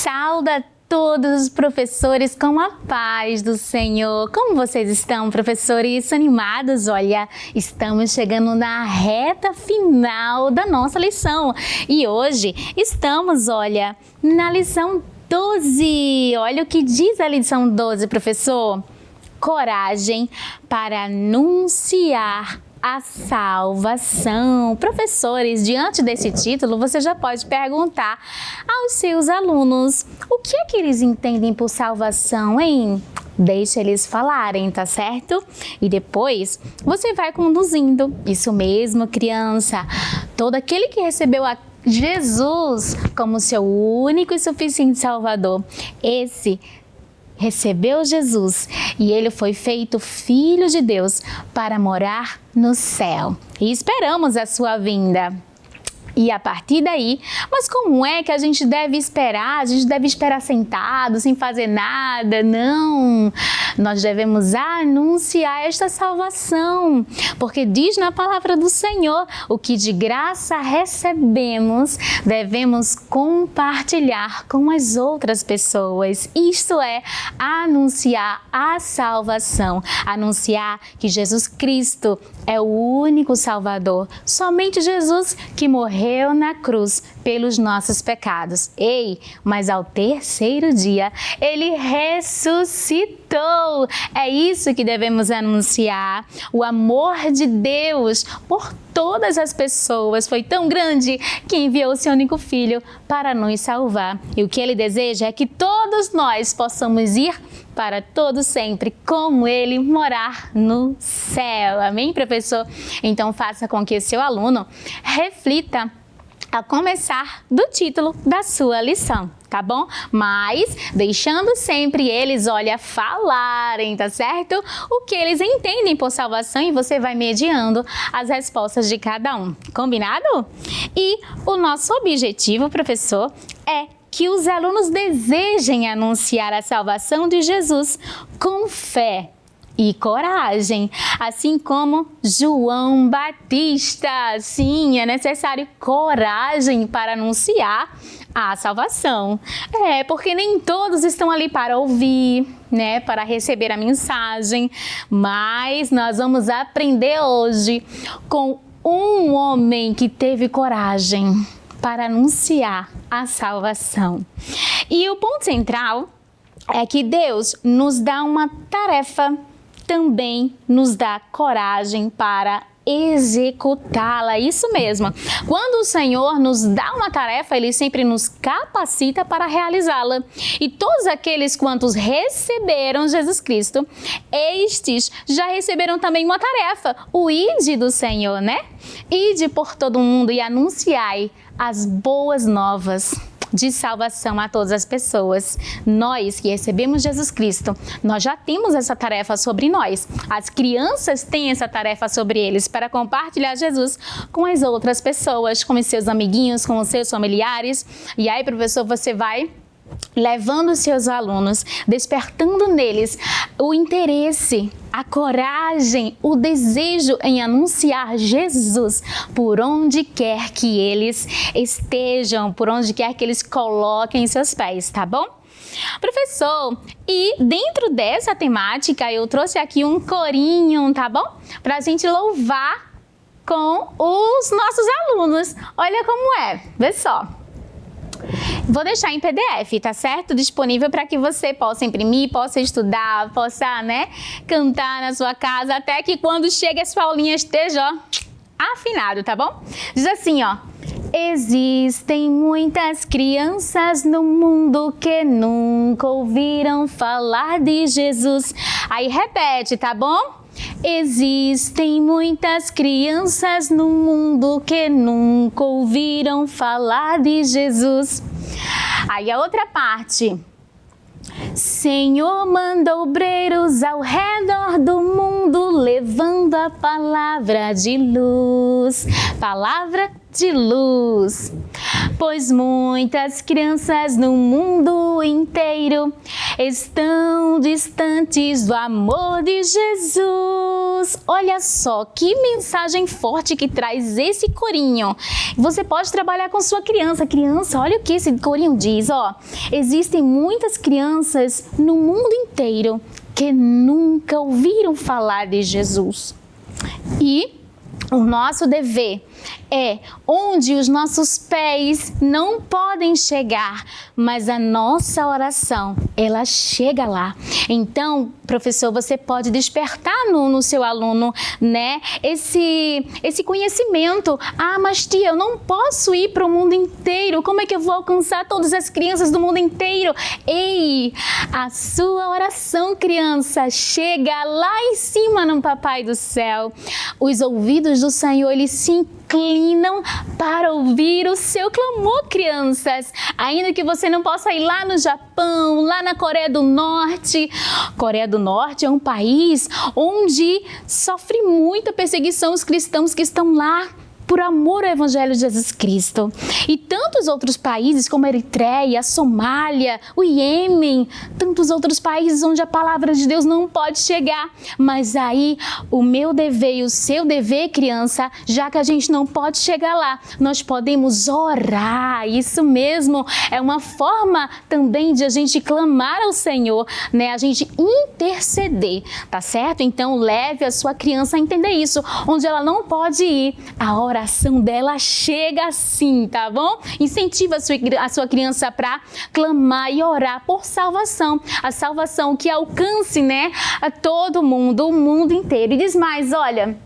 Sauda todos os professores com a paz do Senhor. Como vocês estão, professores? Animados? Olha, estamos chegando na reta final da nossa lição. E hoje estamos, olha, na lição 12. Olha o que diz a lição 12, professor. Coragem para anunciar a salvação. Professores, diante desse título, você já pode perguntar aos seus alunos o que é que eles entendem por salvação, hein? Deixa eles falarem, tá certo? E depois você vai conduzindo. Isso mesmo, criança. Todo aquele que recebeu a Jesus como seu único e suficiente Salvador, esse recebeu Jesus e ele foi feito filho de Deus para morar no céu. E esperamos a sua vinda. E a partir daí, mas como é que a gente deve esperar? A gente deve esperar sentado, sem fazer nada? Não! Nós devemos anunciar esta salvação, porque diz na palavra do Senhor, o que de graça recebemos, devemos compartilhar com as outras pessoas. Isto é, anunciar a salvação, anunciar que Jesus Cristo é o único Salvador, somente Jesus que morreu na cruz pelos nossos pecados. Ei, mas ao terceiro dia, Ele ressuscitou. É isso que devemos anunciar. O amor de Deus por todas as pessoas foi tão grande que enviou o seu único Filho para nos salvar. E o que Ele deseja é que todos nós possamos ir para todo sempre, como Ele morar no céu. Amém, professor? Então faça com que seu aluno reflita a começar do título da sua lição, tá bom? Mas deixando sempre eles, olha, falarem, tá certo? O que eles entendem por salvação e você vai mediando as respostas de cada um, combinado? E o nosso objetivo, professor, é que os alunos desejem anunciar a salvação de Jesus com fé e coragem, assim como João Batista. Sim, é necessário coragem para anunciar a salvação. Porque nem todos estão ali para ouvir, né, para receber a mensagem, mas nós vamos aprender hoje com um homem que teve coragem para anunciar a salvação. E o ponto central é que Deus nos dá uma tarefa, também nos dá coragem para executá-la. Isso mesmo. Quando o Senhor nos dá uma tarefa, Ele sempre nos capacita para realizá-la. E todos aqueles quantos receberam Jesus Cristo, estes já receberam também uma tarefa, o ide do Senhor, né? Ide por todo mundo e anunciai as boas novas de salvação a todas as pessoas. Nós que recebemos Jesus Cristo, nós já temos essa tarefa sobre nós. As crianças têm essa tarefa sobre eles para compartilhar Jesus com as outras pessoas, com os seus amiguinhos, com os seus familiares. E aí, professor, você vai levando os seus alunos, despertando neles o interesse, a coragem, o desejo em anunciar Jesus por onde quer que eles estejam, por onde quer que eles coloquem seus pés, tá bom? Professor, e dentro dessa temática eu trouxe aqui um corinho, tá bom? Pra gente louvar com os nossos alunos. Olha como é, vê só. Vou deixar em PDF, tá certo? Disponível para que você possa imprimir, possa estudar, possa, né, cantar na sua casa, até que quando chegue a sua aulinha esteja, ó, afinado, tá bom? Diz assim, ó. Existem muitas crianças no mundo que nunca ouviram falar de Jesus. Aí repete, tá bom? Existem muitas crianças no mundo que nunca ouviram falar de Jesus. Aí a outra parte. Senhor manda obreiros ao redor do mundo, levando a palavra de luz. Palavra de luz. Pois muitas crianças no mundo inteiro estão distantes do amor de Jesus. Olha só que mensagem forte que traz esse corinho. Você pode trabalhar com sua criança. Criança, olha o que esse corinho diz, ó. Existem muitas crianças no mundo inteiro que nunca ouviram falar de Jesus. E o nosso dever é onde os nossos pés não podem chegar, mas a nossa oração, ela chega lá. Então, professor, você pode despertar no seu aluno, né, esse conhecimento. Ah, mas tia, eu não posso ir para o mundo inteiro. Como é que eu vou alcançar todas as crianças do mundo inteiro? Ei, a sua oração, criança, chega lá em cima no Papai do Céu. Os ouvidos do Senhor, eles se inclinam para ouvir o seu clamor, crianças. Ainda que você não possa ir lá no Japão, lá na Coreia do Norte. Coreia do Norte é um país onde sofre muita perseguição os cristãos que estão lá por amor ao Evangelho de Jesus Cristo. E tantos outros países como a Eritreia, a Somália, o Iêmen, tantos outros países onde a palavra de Deus não pode chegar. Mas aí, o meu dever e o seu dever, criança, já que a gente não pode chegar lá, nós podemos orar. Isso mesmo, é uma forma também de a gente clamar ao Senhor, né? A gente interceder, tá certo? Então, leve a sua criança a entender isso. Onde ela não pode ir, a oração dela chega assim, tá bom? Incentiva a sua criança para clamar e orar por salvação. A salvação que alcance, né, a todo mundo, o mundo inteiro. E diz mais, olha: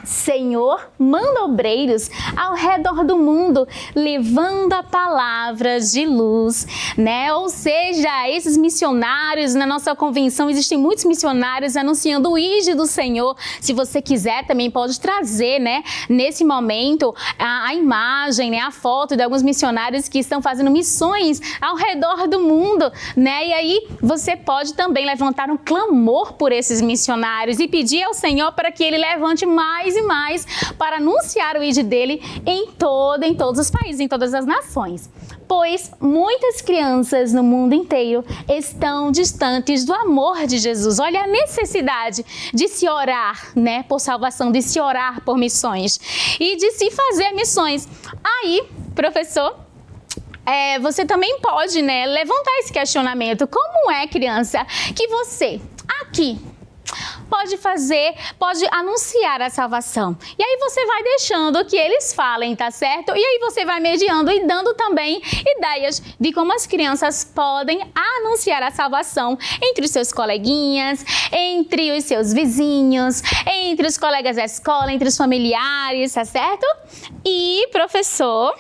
Senhor, manda obreiros ao redor do mundo, levando a palavra de luz, né? Ou seja, esses missionários, na nossa convenção, existem muitos missionários anunciando o ID do Senhor. Se você quiser, também pode trazer, né, nesse momento, a imagem, né, a foto de alguns missionários que estão fazendo missões ao redor do mundo, né? E aí, você pode também levantar um clamor por esses missionários e pedir ao Senhor para que Ele levante mais e mais para anunciar o ID dele em todos os países, em todas as nações. Pois muitas crianças no mundo inteiro estão distantes do amor de Jesus. Olha a necessidade de se orar, né, por salvação, de se orar por missões e de se fazer missões. Aí, professor, você também pode, né, levantar esse questionamento. Como é, criança, que você aqui pode anunciar a salvação? E aí você vai deixando que eles falem, tá certo? E aí você vai mediando e dando também ideias de como as crianças podem anunciar a salvação entre os seus coleguinhas, entre os seus vizinhos, entre os colegas da escola, entre os familiares, tá certo? E, professor,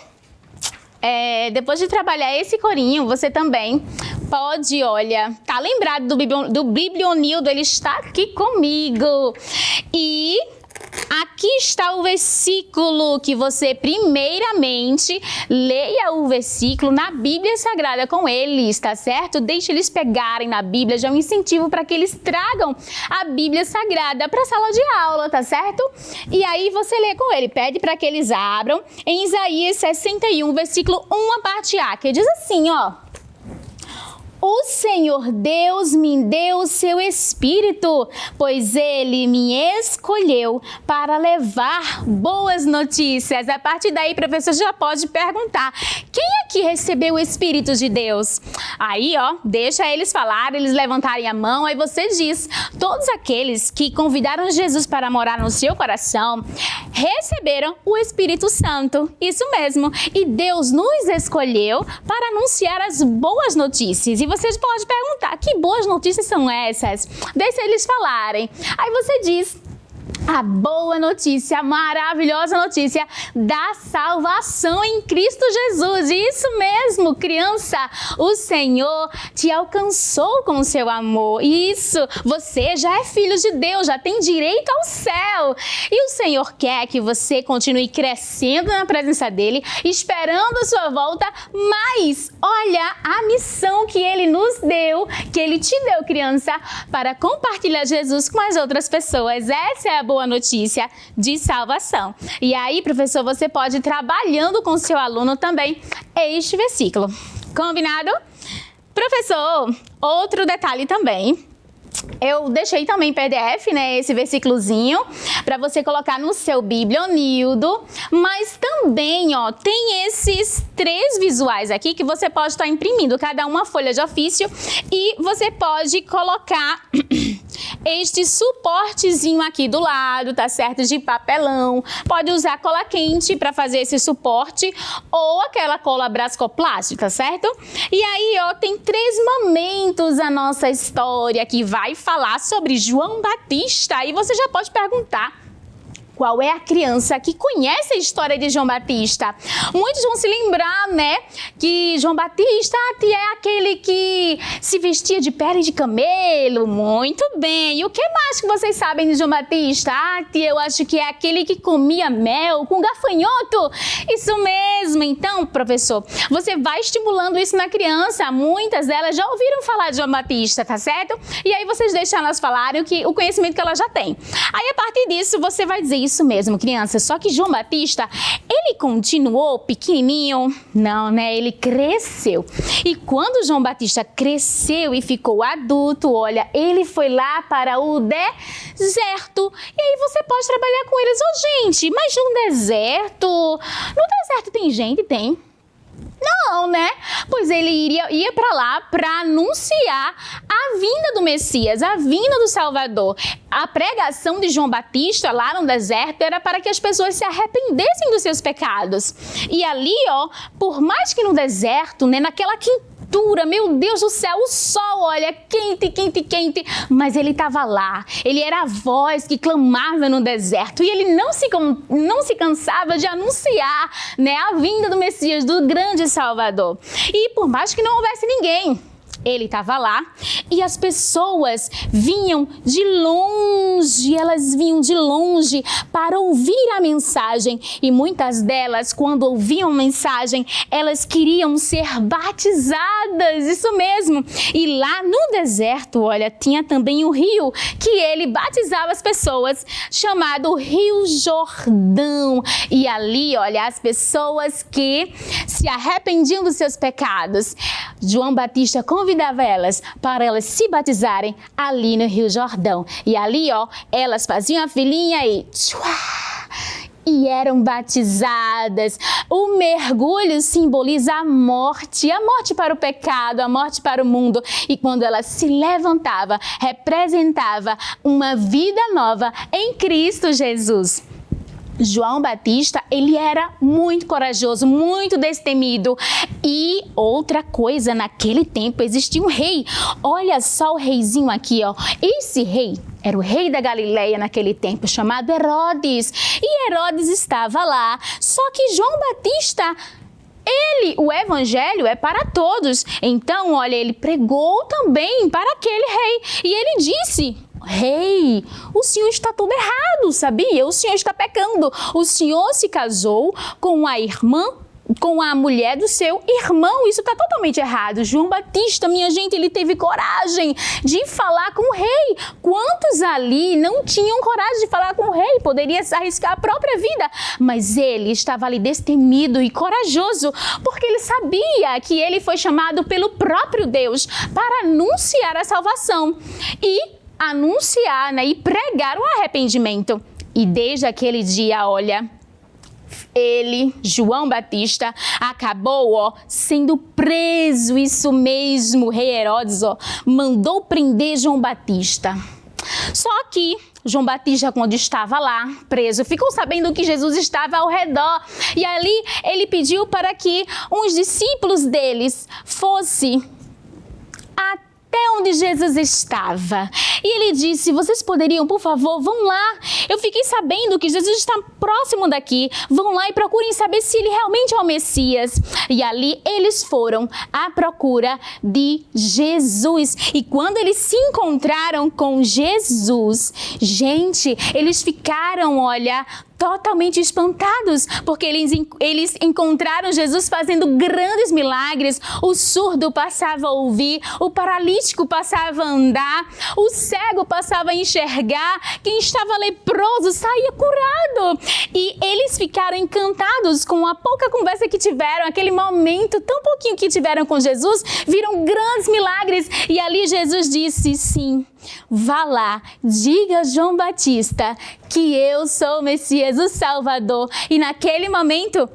depois de trabalhar esse corinho, você também pode, olha, tá lembrado do Biblionildo, ele está aqui comigo. E aqui está o versículo que você primeiramente leia o versículo na Bíblia Sagrada com eles, tá certo? Deixe eles pegarem na Bíblia, já é um incentivo para que eles tragam a Bíblia Sagrada para a sala de aula, tá certo? E aí você lê com ele, pede para que eles abram em Isaías 61, versículo 1, a parte A, que diz assim, ó: O Senhor Deus me deu o seu Espírito, pois Ele me escolheu para levar boas notícias. A partir daí, professor, já pode perguntar: quem aqui recebeu o Espírito de Deus? Aí, ó, deixa eles falarem, eles levantarem a mão, aí você diz: todos aqueles que convidaram Jesus para morar no seu coração receberam o Espírito Santo. Isso mesmo. E Deus nos escolheu para anunciar as boas notícias. E você pode perguntar: que boas notícias são essas? Deixa eles falarem. Aí você diz: a boa notícia, a maravilhosa notícia da salvação em Cristo Jesus. Isso mesmo, criança, o Senhor te alcançou com o seu amor. Isso, você já é filho de Deus, já tem direito ao céu. E o Senhor quer que você continue crescendo na presença dele, esperando a sua volta, mas olha a missão que ele nos deu, que ele te deu, criança, para compartilhar Jesus com as outras pessoas. Essa é a boa boa notícia de salvação. E aí, professor, você pode ir trabalhando com o seu aluno também este versículo. Combinado? Professor, outro detalhe também. Eu deixei também em PDF, né, esse versículozinho, para você colocar no seu Biblionildo, mas também, ó, tem esses 3 visuais aqui que você pode estar imprimindo, cada uma folha de ofício, e você pode colocar este suportezinho aqui do lado, tá certo? De papelão. Pode usar cola quente para fazer esse suporte ou aquela cola brascoplástica, certo? E aí, ó, tem 3 momentos a nossa história que vai falar sobre João Batista. E você já pode perguntar: qual é a criança que conhece a história de João Batista? Muitos vão se lembrar, né, que João Batista é aquele que se vestia de pele de camelo. Muito bem. E o que mais que vocês sabem de João Batista? Eu acho que é aquele que comia mel com gafanhoto. Isso mesmo. Então, professor, você vai estimulando isso na criança. Muitas delas já ouviram falar de João Batista, tá certo? E aí vocês deixam elas falarem o conhecimento que elas já têm. Aí, a partir disso, você vai dizer: isso mesmo, criança, só que João Batista, ele continuou pequenininho? Não, né? Ele cresceu. E quando João Batista cresceu e ficou adulto, olha, ele foi lá para o deserto. E aí você pode trabalhar com eles. Gente, mas no deserto tem gente? Tem. Não, né? Pois ele ia para lá para anunciar a vinda do Messias, a vinda do Salvador. A pregação de João Batista lá no deserto era para que as pessoas se arrependessem dos seus pecados. E ali, ó, por mais que no deserto, né, naquela quintura, meu Deus do céu, o sol, olha, quente, quente, quente, mas ele estava lá. Ele era a voz que clamava no deserto e ele não se cansava de anunciar, né, a vinda do Messias, do grande Salvador. E por mais que não houvesse ninguém, ele estava lá e as pessoas vinham de longe, elas vinham de longe para ouvir a mensagem. E muitas delas, quando ouviam a mensagem, elas queriam ser batizadas, isso mesmo. E lá no deserto, olha, tinha também o rio que ele batizava as pessoas, chamado Rio Jordão. E ali, olha, as pessoas que se arrependiam dos seus pecados, João Batista convidava elas para elas se batizarem ali no Rio Jordão. E ali, ó, elas faziam a filinha e eram batizadas. O mergulho simboliza a morte para o pecado, a morte para o mundo. E quando ela se levantava, representava uma vida nova em Cristo Jesus. João Batista, ele era muito corajoso, muito destemido. E outra coisa, naquele tempo existia um rei. Olha só o reizinho aqui, ó. Esse rei era o rei da Galileia naquele tempo, chamado Herodes. E Herodes estava lá. Só que João Batista, o evangelho é para todos. Então, olha, ele pregou também para aquele rei. E ele disse: Rei, o senhor está todo errado, sabia? O senhor está pecando. O senhor se casou com a mulher do seu irmão. Isso está totalmente errado. João Batista, minha gente, ele teve coragem de falar com o rei. Quantos ali não tinham coragem de falar com o rei? Poderia arriscar a própria vida. Mas ele estava ali destemido e corajoso, porque ele sabia que ele foi chamado pelo próprio Deus para anunciar a salvação e anunciar, né, e pregar o arrependimento. E desde aquele dia, olha, João Batista, acabou, ó, sendo preso. Isso mesmo, o rei Herodes, ó, mandou prender João Batista. Só que João Batista, quando estava lá preso, ficou sabendo que Jesus estava ao redor. E ali ele pediu para que uns discípulos deles fossem até onde Jesus estava. E ele disse: vocês poderiam, por favor, vão lá. Eu fiquei sabendo que Jesus está próximo daqui. Vão lá e procurem saber se ele realmente é o Messias. E ali eles foram à procura de Jesus. E quando eles se encontraram com Jesus, gente, eles ficaram, olha, totalmente espantados, porque eles encontraram Jesus fazendo grandes milagres. O surdo passava a ouvir, o paralítico passava a andar, os cego passava a enxergar, quem estava leproso saía curado. E eles ficaram encantados com a pouca conversa que tiveram, aquele momento tão pouquinho que tiveram com Jesus, viram grandes milagres. E ali Jesus disse, sim, vá lá, diga a João Batista que eu sou o Messias, o Salvador. E naquele momento,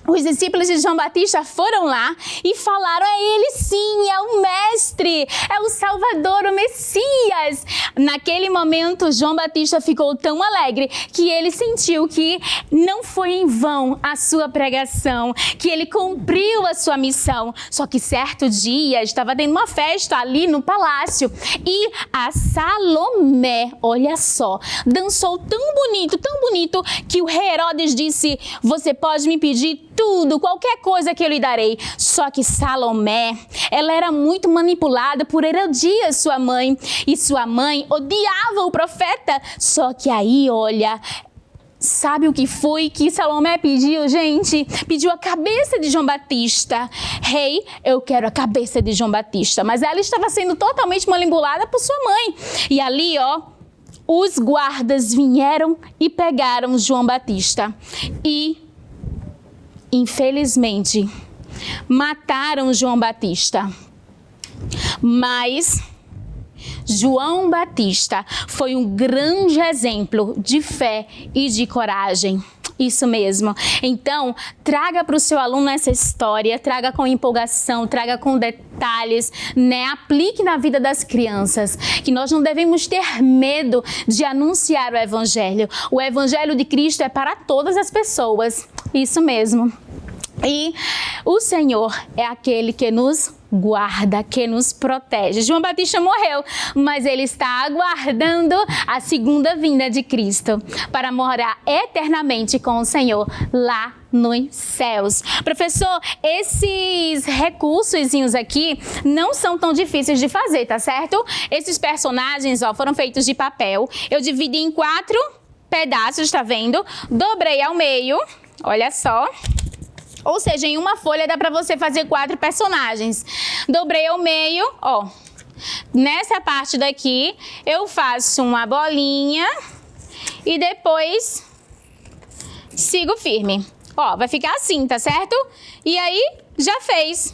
os discípulos de João Batista foram lá e falaram, é ele sim, é o Mestre, é o Salvador, o Messias. Naquele momento, João Batista ficou tão alegre que ele sentiu que não foi em vão a sua pregação, que ele cumpriu a sua missão. Só que certo dia, estava tendo uma festa ali no palácio e a Salomé, olha só, dançou tão bonito, que o rei Herodes disse, você pode me pedir tudo, qualquer coisa que eu lhe darei. Só que Salomé, ela era muito manipulada por Herodias, sua mãe. E sua mãe odiava o profeta. Só que aí, olha, sabe o que foi que Salomé pediu, gente? Pediu a cabeça de João Batista. Rei, eu quero a cabeça de João Batista. Mas ela estava sendo totalmente manipulada por sua mãe. E ali, ó, os guardas vieram e pegaram João Batista. E infelizmente, mataram João Batista. Mas João Batista foi um grande exemplo de fé e de coragem. Isso mesmo. Então, traga para o seu aluno essa história, traga com empolgação, traga com detalhes, né? Aplique na vida das crianças, que nós não devemos ter medo de anunciar o Evangelho. O Evangelho de Cristo é para todas as pessoas. Isso mesmo. E o Senhor é aquele que nos guarda, que nos protege. João Batista morreu, mas ele está aguardando a segunda vinda de Cristo para morar eternamente com o Senhor lá nos céus. Professor, esses recursozinhos aqui não são tão difíceis de fazer, tá certo? Esses personagens, ó, foram feitos de papel. Eu dividi em 4 pedaços, tá vendo? Dobrei ao meio, olha só. Ou seja, em uma folha dá para você fazer 4 personagens. Dobrei ao meio, ó. Nessa parte daqui, eu faço uma bolinha e depois sigo firme. Ó, vai ficar assim, tá certo? E aí, já fez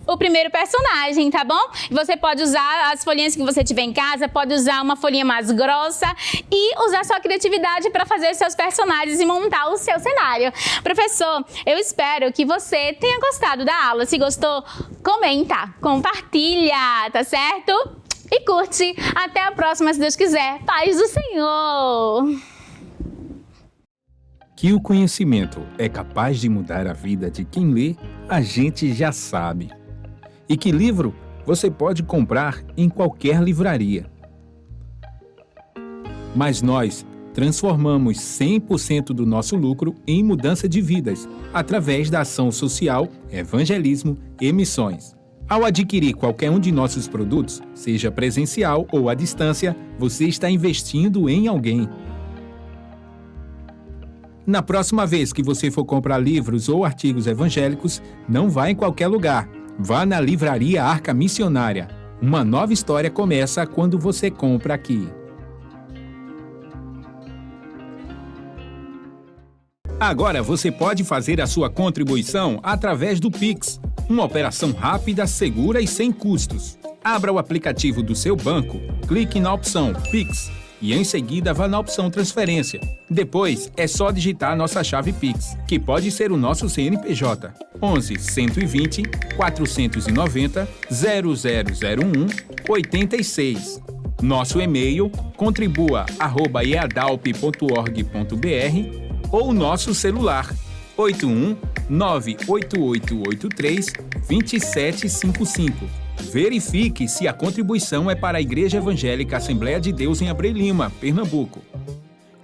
o primeiro personagem, tá bom? Você pode usar as folhinhas que você tiver em casa, pode usar uma folhinha mais grossa e usar sua criatividade para fazer seus personagens e montar o seu cenário. Professor, eu espero que você tenha gostado da aula. Se gostou, comenta, compartilha, tá certo? E curte. Até a próxima, se Deus quiser. Paz do Senhor! Que o conhecimento é capaz de mudar a vida de quem lê, a gente já sabe. E que livro você pode comprar em qualquer livraria. Mas nós transformamos 100% do nosso lucro em mudança de vidas, através da ação social, evangelismo e missões. Ao adquirir qualquer um de nossos produtos, seja presencial ou à distância, você está investindo em alguém. Na próxima vez que você for comprar livros ou artigos evangélicos, não vá em qualquer lugar. Vá na Livraria Arca Missionária. Uma nova história começa quando você compra aqui. Agora você pode fazer a sua contribuição através do Pix. Uma operação rápida, segura e sem custos. Abra o aplicativo do seu banco, clique na opção Pix e em seguida vá na opção Transferência. Depois é só digitar nossa chave Pix, que pode ser o nosso CNPJ 11 120 490 0001 86. Nosso e-mail contribua@eadalp.org.br ou nosso celular 81 98883 2755. Verifique se a contribuição é para a Igreja Evangélica Assembleia de Deus em Abreu Lima, Pernambuco.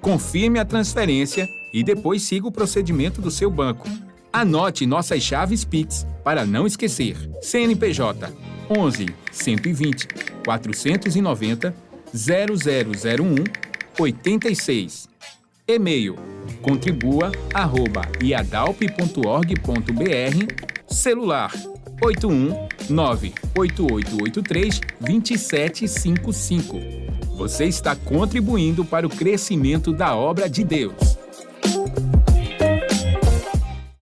Confirme a transferência e depois siga o procedimento do seu banco. Anote nossas chaves Pix para não esquecer. CNPJ 11 120 490 0001 86. E-mail contribua@iadalp.org.br. Celular 81 98883 2755. você está contribuindo para o crescimento da obra de Deus.